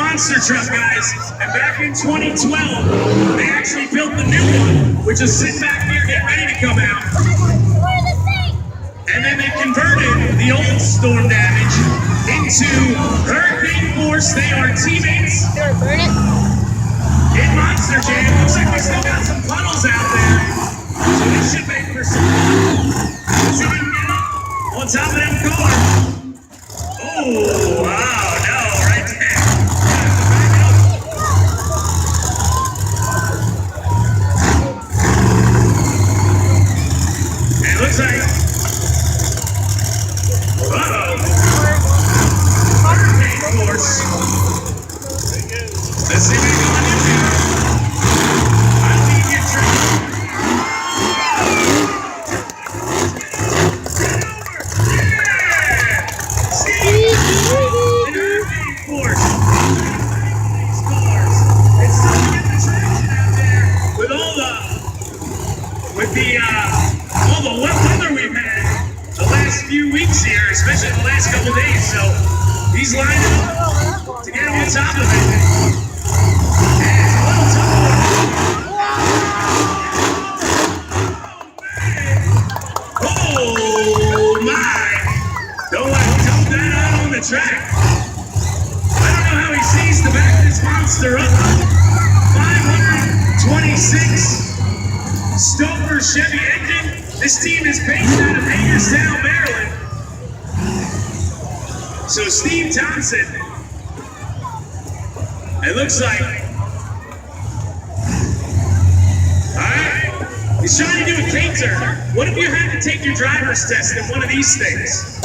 monster truck, guys. And back in 2012, they actually built the new one, which is sitting back here, getting ready to come out. And then they converted the old storm damage into hurricane force. They are teammates in Monster Jam. Looks like we still got some puddles out there, so this should make for some fun. See if we can get up on top of them cars. Oh, wow, no, right there. And it looks like, hurricane force. Let's see if we can get there. I don't think you get tricked. All the wet weather we've had the last few weeks here, especially the last couple days, so he's lining up to get on top of it. And it's a little tough. Oh my! Don't let him dump that out on the track. I don't know how he sees to back this monster up. 526 Stoker Chevy engine. This team is based out of Hagerstown, Maryland. So Steve Thompson, it looks like, all right, he's trying to do a K-turn. What if you had to take your driver's test in one of these things?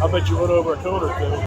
I bet you went over a cone or two.